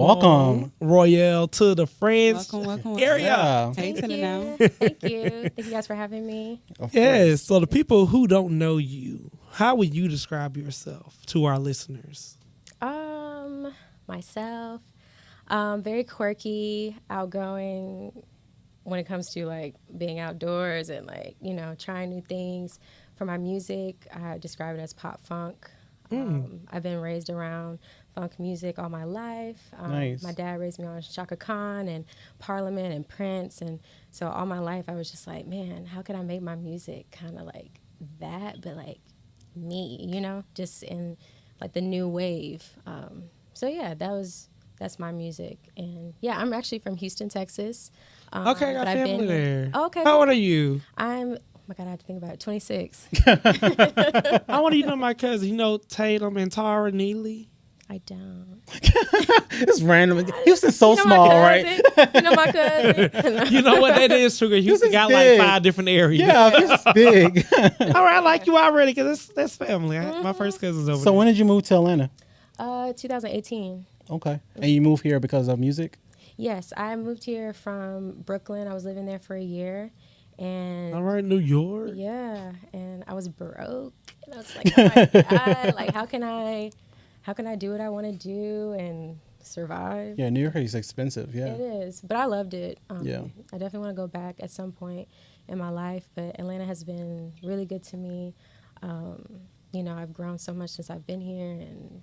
Welcome, Royale, to the Friendz Welcome. area. Yeah. Hey, Thank to the now. you. Thank you. Thank you guys for having me. Of Yes. course. So the people who don't know you, how would you describe yourself to our listeners? Myself, very quirky, outgoing when it comes to like being outdoors and like, trying new things. For my music, I describe it as pop funk. I've been raised around funk music all my life. Nice. My dad raised me on Shaka Khan and Parliament and Prince. And so all my life I was just like, man, how could I make my music kind of like that, but like me, just in like the new wave. So yeah, that's my music. And yeah, I'm actually from Houston, Texas. Okay, I got but I've family been there. Oh, okay. How old are you? Oh my God, I have to think about it. 26. I want you to know my cousin. You know Tatum and Tara Neely? I don't. It's random. Houston's so My small, cousin. right? You know my cousin. You know what that is, Sugar? Houston got big. like 5 different areas. Yeah, it's big. All right, I like you already because that's family. My first cousin's over So there. when did you move to Atlanta? 2018. Okay. And you moved here because of music? Yes, I moved here from Brooklyn. I was living there for a year. And All right, New York. yeah, and I was broke. And I was like, oh my God, like how can I do what I want to do and survive? Yeah, New York is expensive. Yeah. It is, but I loved it. Yeah. I definitely want to go back at some point in my life, but Atlanta has been really good to me. I've grown so much since I've been here, and,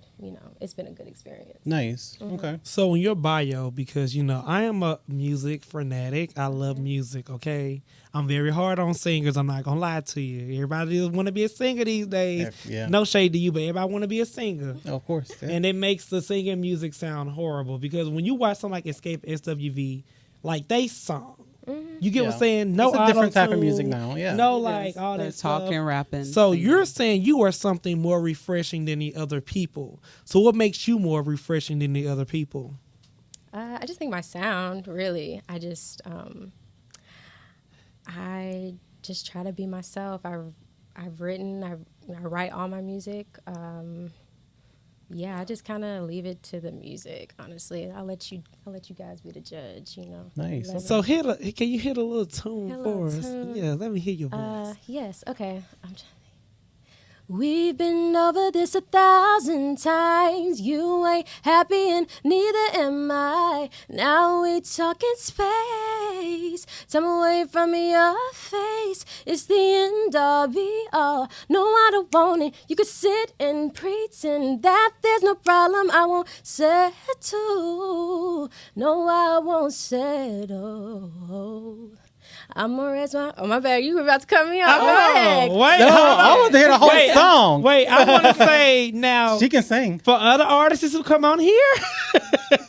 it's been a good experience. Nice. Okay. So in your bio, because I am a music fanatic. I love music. Okay, I'm very hard on singers. I'm not gonna lie to you. Everybody want to be a singer these days. Yeah. No shade to you, but everybody want to be a singer. Of course. Yeah. And it makes the singing music sound horrible because when you watch something like Escape SWV, like they song. You get what I'm Yeah. saying? No, It's a different type of auto-tune, music now, yeah. No, It like is. all They're that stuff. talking, rapping. So singing. you're saying you are something more refreshing than the other people. So what makes you more refreshing than the other people? I just think my sound, really. I just try to be myself. I've written, I write all my music. I just kind of leave it to the music. Honestly, I'll let you guys be the judge. Nice. So can you hit a little tune Hit a for little us? tune. Yeah, let me hear your voice. Yes. Okay. We've been over this 1,000 times. You ain't happy and neither am I. Now we talking space. Time away from your face. It's the end all be all. No, I don't want it. You could sit and pretend that there's no problem. I won't settle. No, I won't settle. I'm gonna rest my bad. You were about to cut me off. Go ahead. Wait, No, hold on. I want to hear the whole song. Wait, I want to say now She can sing. for other artists who come on here,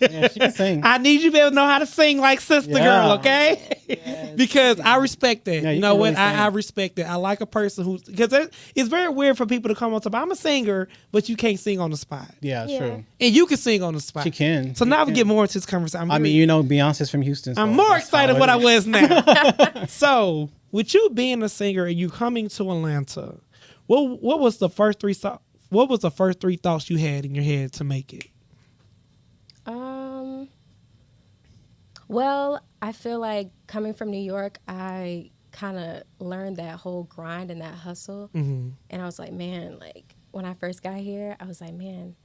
Yeah, she can sing. I need you to be able to know how to sing like Sister Yeah. Girl, okay? Yes. Because I respect that. Yeah, you you know can what? really sing. I respect it. I like a person who's because it's very weird for people to come on top. I'm a singer, but you can't sing on the spot, Yeah, Yeah. true. and you can sing on the spot. She can. So She now we can. get more into this conversation. I mean, Beyonce's from Houston. So I'm more that's excited how what it I is. was now. So, with you being a singer and you coming to Atlanta, what was the first three thoughts you had in your head to make it? Well, I feel like coming from New York, I kind of learned that whole grind and that hustle. Mm-hmm. And I was like, man, like when I first got here, I was like, man,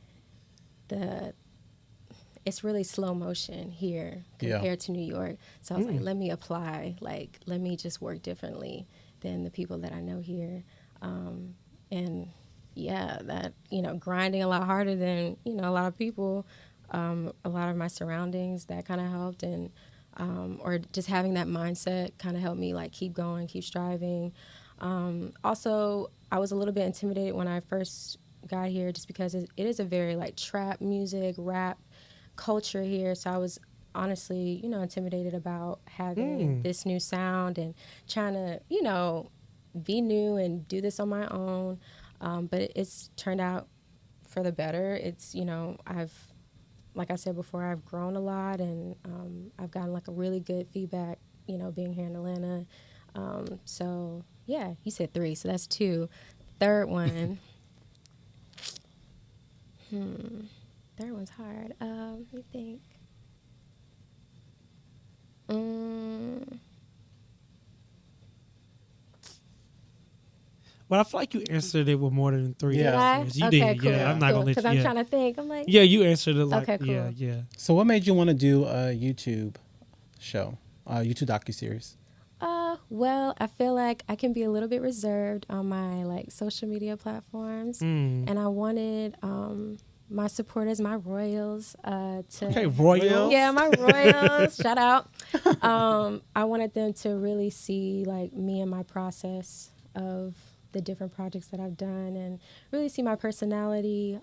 it's really slow motion here compared to New York. So I was like, let me apply. Like, let me just work differently than the people that I know here. And yeah, that, grinding a lot harder than, a lot of people, a lot of my surroundings, that kind of helped. And, or just having that mindset kind of helped me like keep going, keep striving. Also, I was a little bit intimidated when I first got here just because it is a very like trap music, rap culture here. So I was honestly, intimidated about having this new sound and trying to, be new and do this on my own. But it's turned out for the better. It's, like I said before, I've grown a lot and I've gotten like a really good feedback, being here in Atlanta. So yeah, you said 3, so that's 2. Third one. Third one's hard. Let me think. But I feel like you answered it with more than 3 Yeah. Did I? answers. You Okay, did. cool. Yeah, I'm not gonna let Because you. I'm Yeah. trying to think. I'm like, Yeah, you answered it like. Okay, cool. Yeah, yeah. So what made you want to do a YouTube show, YouTube docuseries? well, I feel like I can be a little bit reserved on my like social media platforms, and I wanted my supporters, my royals, to Okay, Royals. yeah, my royals, shout out. I wanted them to really see like me and my process of the different projects that I've done, and really see my personality.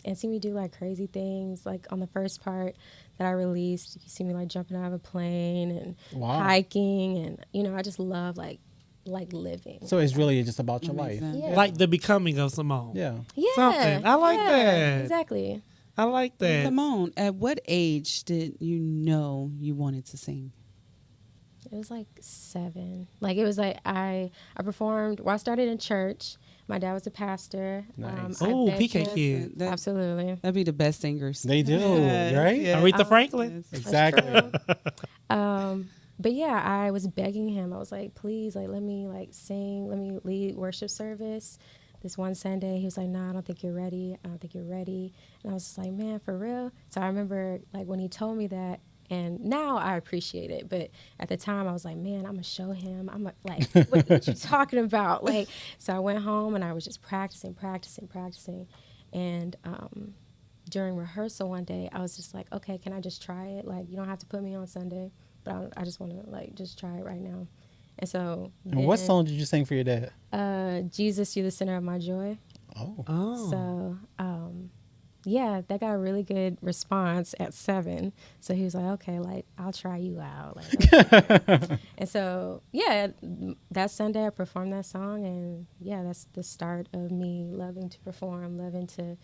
And see me do like crazy things. Like on the first part that I released, you see me like jumping out of a plane and hiking, and I just love like living. So it's really just about your life. Yeah. Like the becoming of Symone. Yeah. Yeah, Something. I like that. Exactly. I like that. Symone, at what age did you know you wanted to sing? It was like 7. Like it was like I performed. Well, I started in church. My dad was a pastor. Nice. I Oh, begged PK him- kid. Absolutely. That'd be the best singers. They do, right? Yeah. Aretha Franklin. Exactly. But yeah, I was begging him. I was like, please, like, let me like sing, let me lead worship service. This one Sunday, he was like, no, I don't think you're ready. I don't think you're ready. And I was just like, man, for real? So I remember like when he told me that, and now I appreciate it. But at the time I was like, man, I'm gonna show him. Like, what you talking about? Like, so I went home and I was just practicing. And during rehearsal one day, I was just like, okay, can I just try it? Like, you don't have to put me on Sunday, but I just want to like just try it right now. And so And what song did you sing for your dad? Jesus, you're the center of my joy. Oh. Oh. So yeah, that got a really good response at 7. So he was like, okay, like I'll try you out. Like, okay. And so yeah, that Sunday I performed that song, and yeah, that's the start of me loving to perform, loving to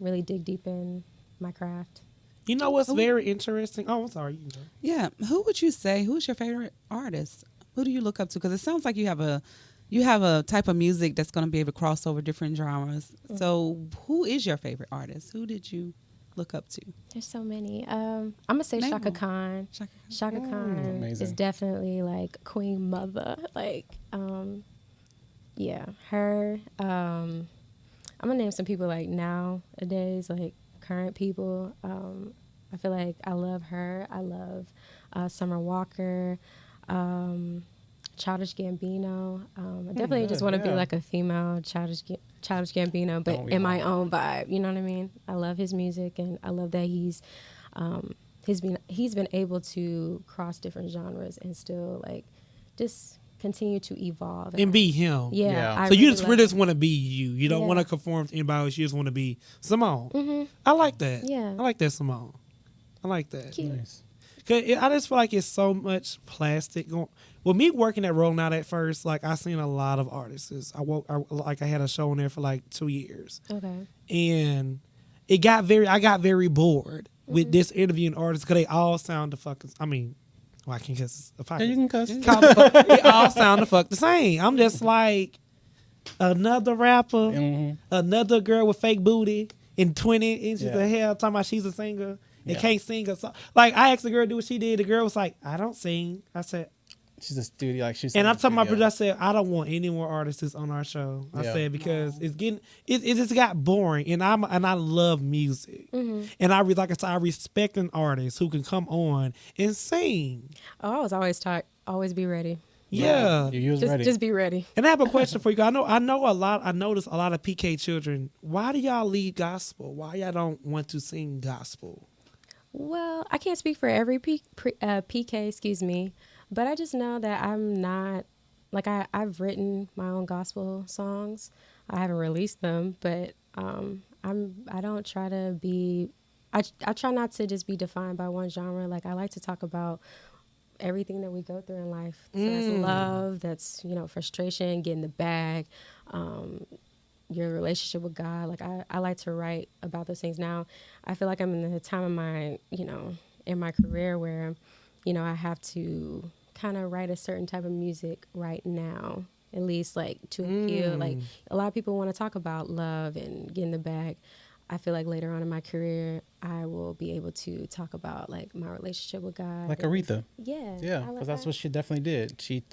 really dig deep in my craft. You know what's very interesting? Oh, I'm sorry. You can go. Yeah. Who would you say, who's your favorite artist? Who do you look up to? Because it sounds like you have a type of music that's going to be able to cross over different genres. Mm-hmm. So who is your favorite artist? Who did you look up to? There's so many. I'm going to say Name Shaka one. Khan. Shaka Khan is definitely like Queen Mother. Like, yeah, her. I'm going to name some people like nowadays, like current people. I feel like I love her. I love Summer Walker. Childish Gambino. I definitely just want to be like a female Childish Gambino, but in my own vibe. You know what I mean? I love his music, and I love that he's been able to cross different genres and still like just continue to evolve and be him. Yeah. So you just want to be you. You don't want to conform to anybody else. You just want to be Symone. Mm-hmm. I like that. Yeah. I like that, Symone. I like that. Cute. Nice. Cause I just feel like it's so much plastic going. With me working at Rolling Out at first, like I seen a lot of artists. I had a show on there for like 2 years. Okay. And I got very bored with this interviewing artists because they all sound the fucking. I mean, well, I can't cuss. Yeah, you can cuss. They all sound the fuck the same. I'm just like another rapper, another girl with fake booty and 20 inches of hair talking about she's a singer and can't sing a song. Like I asked the girl to do what she did. The girl was like, I don't sing. I said, she's a studio. Like she's. And I told my brother, I said, I don't want any more artists on our show. I said because it's getting it just got boring, and I love music, and I I respect an artist who can come on and sing. Oh, I was always taught, always be ready. Yeah, Just be ready. And I have a question for you. I notice a lot of PK children. Why do y'all lead gospel? Why y'all don't want to sing gospel? Well, I can't speak for every PK, excuse me, but I just know that I'm not, like I've written my own gospel songs. I haven't released them, but I don't try to be, I try not to just be defined by one genre. Like I like to talk about everything that we go through in life. So that's love, that's, frustration, getting the bag, your relationship with God. Like I like to write about those things. Now I feel like I'm in the time of my, in my career where, I have to kind of write a certain type of music right now, at least like to appeal. Like a lot of people want to talk about love and getting the bag. I feel like later on in my career, I will be able to talk about like my relationship with God. Like Aretha. Yeah. Yeah, because that's what she definitely did. She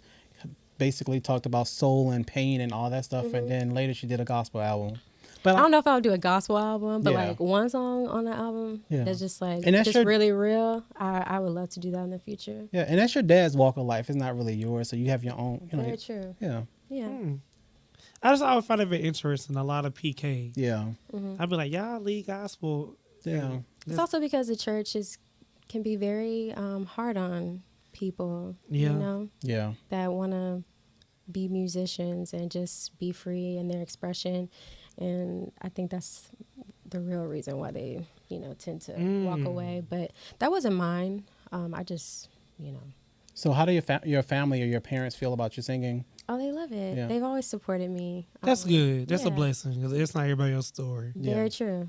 basically talked about soul and pain and all that stuff, and then later she did a gospel album. But I don't know if I'll do a gospel album, but Yeah. like one song on the album that's just like And that's just really real. I would love to do that in the future. Yeah, and that's your dad's walk of life. It's not really yours, so you have your own. You know, Very true. Yeah. Yeah. I just always find it very interesting. A lot of PK. Yeah. I'd be like, y'all lead gospel. Yeah. It's also because the church can be very hard on people. Yeah. You know. Yeah. That want to be musicians and just be free in their expression, and I think that's the real reason why they, tend to walk away. But that wasn't mine. I just, So how do your family or your parents feel about you singing? Oh, they love it. Yeah. They've always supported me. That's good. That's a yeah. blessing because it's not everybody else's story. Very true.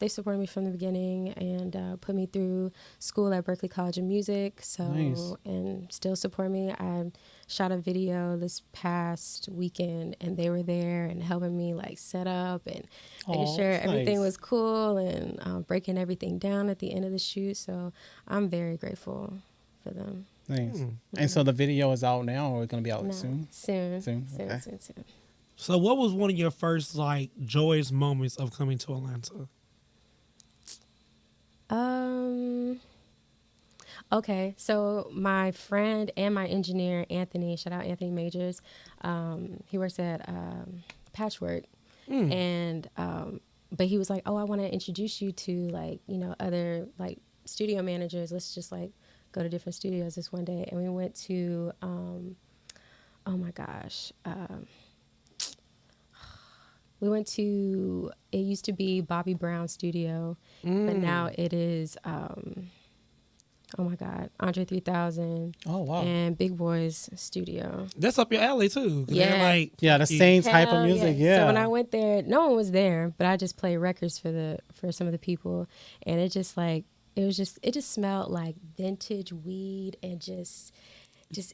They supported me from the beginning and put me through school at Berklee College of Music. So Nice. And still support me. I shot a video this past weekend, and they were there and helping me like set up and making sure everything was cool and breaking everything down at the end of the shoot. So I'm very grateful for them. Nice. And so the video is out now, or it's going to be out soon? Soon. Okay. Soon. So what was one of your first like joyous moments of coming to Atlanta? Okay, so my friend and my engineer, Anthony, shout out Anthony Majors, he works at Patchwork, and but he was like, oh, I want to introduce you to like, other like studio managers. Let's just like go to different studios this one day. And we went to, oh my gosh, we went to, it used to be Bobby Brown's studio, but now it is, oh my God, Andre 3000. Oh, wow. And Big Boy's studio. That's up your alley too. Yeah. The same type of music. Yeah. So when I went there, no one was there, but I just played records for some of the people, and it just smelled like vintage weed and just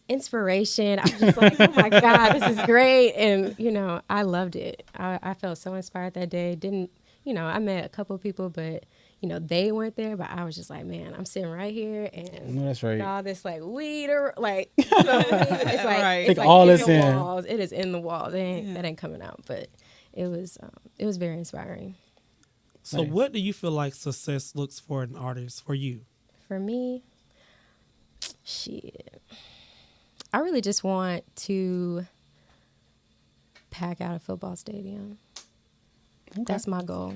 inspiration. I was just like, oh my God, this is great. And, I loved it. I felt so inspired that day. I met a couple of people, but, they weren't there. But I was just like, man, I'm sitting right here and that's right. all this like weed or like, it's like, Right. it's like all in this the in. walls. It is in the walls. That ain't coming out. But it was very inspiring. So what do you feel like success looks for an artist for you? For me, shit. I really just want to pack out a football stadium. Okay. That's my goal.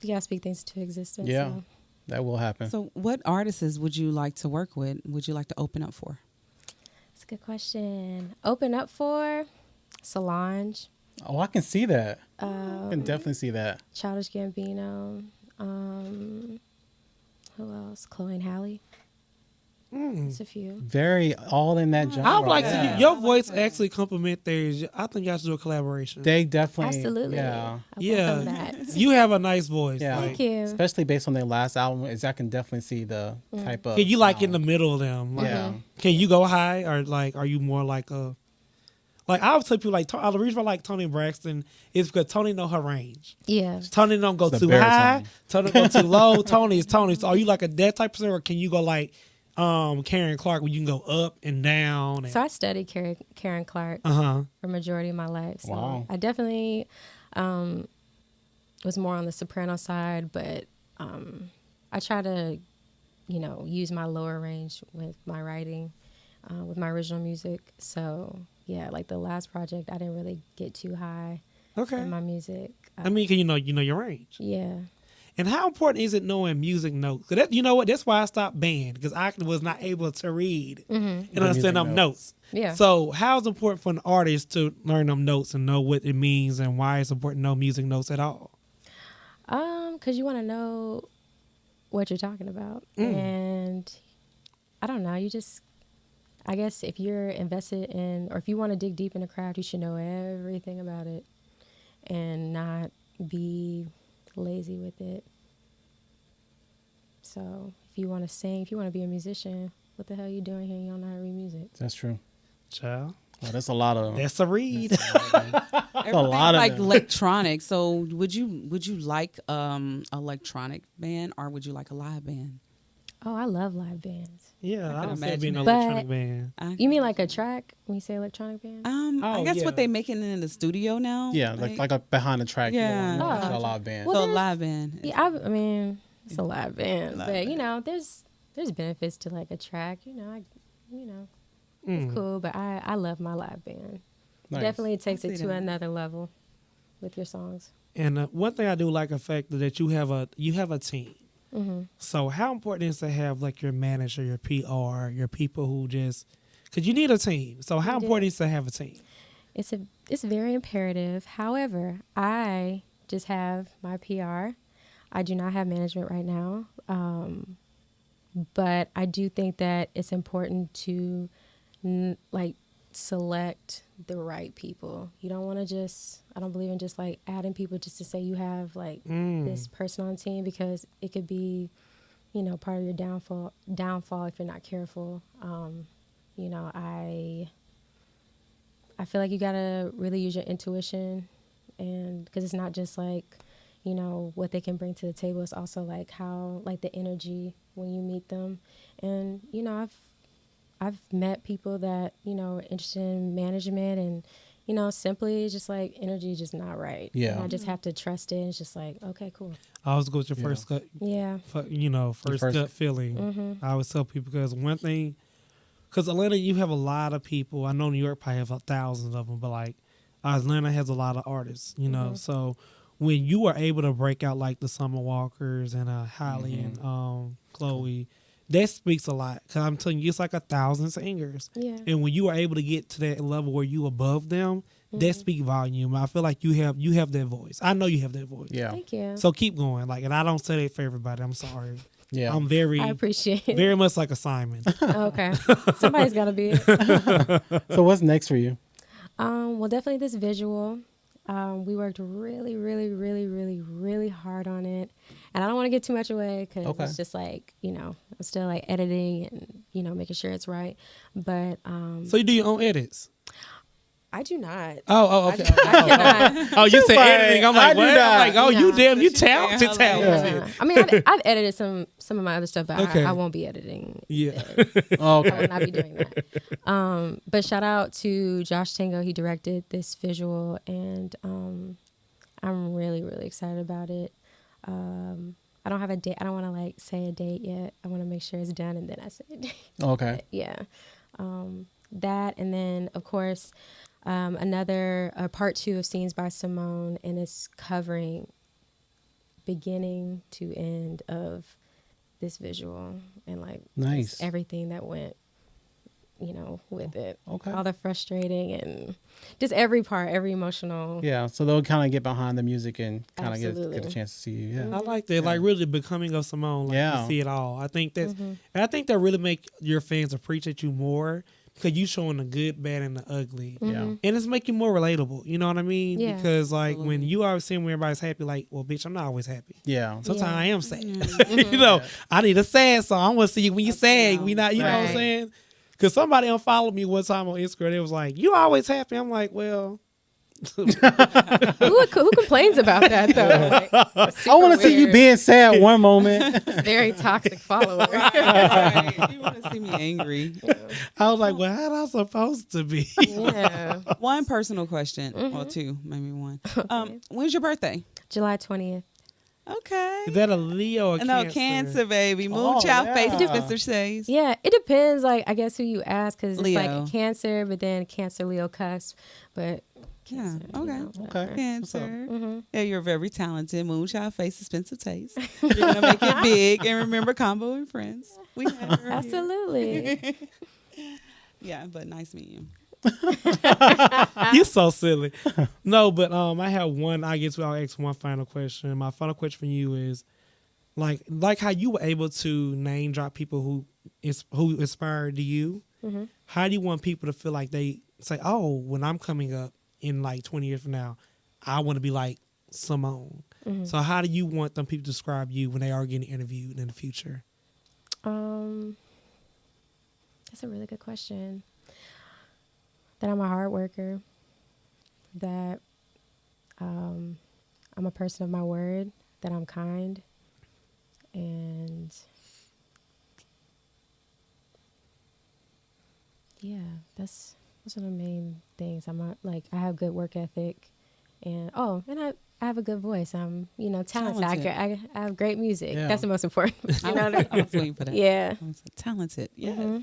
You gotta speak things into existence. Yeah, so. that will happen. So what artists would you like to work with? Would you like to open up for? That's a good question. Open up for Solange. Oh, I can see that. I can definitely see that. Childish Gambino. Who else? Chloe and Halle. That's a few. Very all in that genre. I would like to. Your voice actually complement theirs. I think y'all should do a collaboration. They definitely. Absolutely. Yeah. Yeah. You have a nice voice. Yeah. Thank you. Especially based on their last album, I can definitely see the type of. Can you like in sound. the middle of them? Like, Yeah. Can you go high or like? Are you more like a? Like I would tell people like the reason I like Toni Braxton is because Toni know her range. Yeah. Toni don't go It's too the high. baritone. Toni go too low. Toni is Toni. So are you like a that type of singer, or can you go like Karen Clark where you can go up and down? And, So I studied Karen Clark for majority of my life. So Wow. I definitely was more on the soprano side, but I try to, use my lower range with my writing, with my original music. So yeah, like the last project, I didn't really get too high in my music. I mean, can you know your range? Yeah. And how important is it knowing music notes? 'Cause you know what? That's why I stopped band because I was not able to read and understand them notes. Yeah. So how is it important for an artist to learn them notes and know what it means and why it's important to know music notes at all? 'Cause you want to know what you're talking about. And I don't know, I guess if you're invested in, or if you want to dig deep in the craft, you should know everything about it and not be lazy with it. So if you want to sing, if you want to be a musician, what the hell are you doing here? You don't know how to read music. That's true. Child. Well, that's a lot of. That's a read. A lot of like them. electronic. So would you like electronic band or would you like a live band? Oh, I love live bands. Yeah, I could don't see it imagine being an that. electronic band. You mean like a track when you say electronic band? I Oh, guess yeah. what they making in the studio now. Yeah, like a behind the track. Yeah. You want Oh. a live band. Well, So there's- live band. Yeah, I mean, it's a live band, Live but band. you know, there's benefits to like a track. It's cool. But I love my live band. Nice. Definitely takes I it see to that. another level with your songs. And one thing I do like the fact that you have a team. Mm-hmm. So how important is to have like your manager, your PR, your people who just because you need a team. So how You do. important is to have a team? It's very imperative. However, I just have my PR. I do not have management right now. But I do think that it's important to like select the right people. You don't want to I don't believe in just like adding people just to say you have like this person on the team, because it could be, part of your downfall if you're not careful. I feel like you got to really use your intuition, and because it's not just like, what they can bring to the table. It's also like how, like the energy when you meet them. And, I've met people that, are interested in management, and, simply just like energy just not right. Yeah. And I just have to trust it. It's just like, okay, cool. I always go with your Yeah. first gut, Yeah. first gut feeling. Mm-hmm. I always tell people because one thing, because Atlanta, you have a lot of people. I know New York probably have thousands of them, but like Atlanta has a lot of artists, So when you are able to break out like the Summer Walkers and Holly and Chloe, that speaks a lot. Because I'm telling you, it's like 1,000 singers. Yeah. And when you are able to get to that level where you above them, that speak volume. I feel like you have that voice. I know you have that voice. Yeah. Thank you. So keep going. Like, and I don't say that for everybody. I'm sorry. Yeah. I'm very, I appreciate it. very much like a Simon. Okay. Somebody's got to be it. So what's next for you? Well, definitely this visual. We worked really, really, really, really, really hard on it. And I don't want to get too much away because Okay. it's just like, I'm still like editing and, making sure it's right. But So you do your own edits? I do not. Oh, okay. I cannot. Oh, you said funny. editing. I'm I like, do what? not. I'm like, oh, you No. damn, you She's saying talented. hello. I mean, I've edited some of my other stuff, but Okay. I won't be editing. Yeah. Oh, I will okay. not be doing that. But shout out to Josh Tango. He directed this visual, and I'm really, really excited about it. I don't have a date. I don't want to like say a date yet. I want to make sure it's done, and then I say a date. Okay. But, yeah. That, and then of course another part 2 of Scenes by Symone, and it's covering beginning to end of this visual, and like Nice. just everything that went with it. Okay. All the frustrating and just every part, every emotional. Yeah. So they'll kind of get behind the music and kind of get a Absolutely. chance to see you. Yeah. I like that. Like really becoming of Symone. Like Yeah. you see it all. I think that's, and I think that really make your fans appreciate you more because you showing the good, bad, and the ugly. Yeah. And it's make you more relatable. You know what I mean? Yeah. Because like when you always seeing when everybody's happy, like, well, bitch, I'm not always happy. Yeah. Sometimes Yeah. I am sad. You know, I need a sad song. I want to see you when you sad. We not, you know what I'm Right. saying? Because somebody unfollowed me one time on Instagram. It was like, you always happy. I'm like, well, Who complains about that though? Like, I want to see you weird. being sad one moment. Very toxic follower. Right. You want to see me angry? I was like, well, how am I supposed to be? Yeah. One personal question, or two, maybe one. When's your birthday? July 20th. Okay. Is that a Leo or No, Cancer? Cancer, baby. Oh, Moonchild face, yeah. Spencer says. Yeah, it depends. Like, I guess who you ask, because it's Leo. like Cancer, but then Cancer, Leo, cusp. But Yeah, Cancer, okay. Okay. Cancer. Yeah, you're very talented. Moonchild face, expensive taste. You're gonna make it big, and remember conVo and Friendz. We have her here. Absolutely. Yeah, but nice meeting you. You so silly. No, but I have one. I guess I'll ask one final question. My final question for you is, like how you were able to name drop people who inspired you. How do you want people to feel like they say, oh, when I'm coming up in like 20 years from now, I want to be like Symone. So how do you want them people to describe you when they are getting interviewed in the future? That's a really good question. that I'm a hard worker, that I'm a person of my word, that I'm kind, and yeah, that's one of the main things. I have good work ethic, and I have a good voice. I'm talented. I have great music. Yeah. That's the most important. I was waiting for that. Yeah. I was talented. Yes.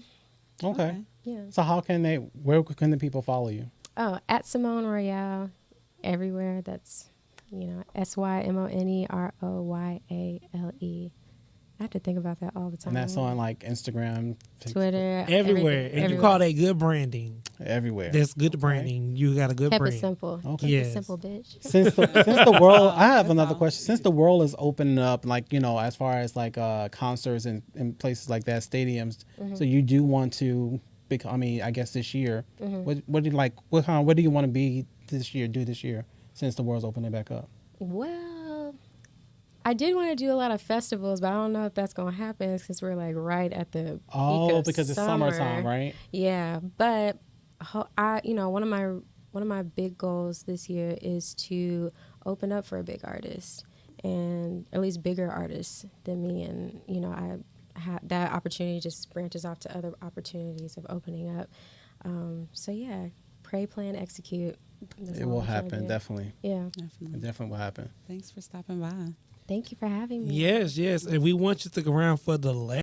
Okay. Yeah. So where can the people follow you? Oh, at Symone Royale, everywhere. That's SYMONE ROYALE. I have to think about that all the time. And that's on like Instagram, Twitter, Everywhere. And you call that good branding. everywhere. That's good branding. You got a good Kept it brand. simple. Okay. Keep Yes. it simple, bitch. Since the world, I have another question. Since the world is opening up, like as far as like concerts and places like that, stadiums. So you do want to, I guess this year. What do you like? What do you want to be this year? Do this year since the world's opening back up? Well, I did want to do a lot of festivals, but I don't know if that's going to happen since we're like right at the peak of because it's summertime, right? Yeah, but one of my big goals this year is to open up for a big artist, and at least bigger artists than me, and that opportunity just branches off to other opportunities of opening up. So yeah, pray, plan, execute. That's It all will I'm trying to happen, do. definitely. Yeah. It definitely will happen. Thanks for stopping by. Thank you for having me. Yes, yes. And we want you to stick around for the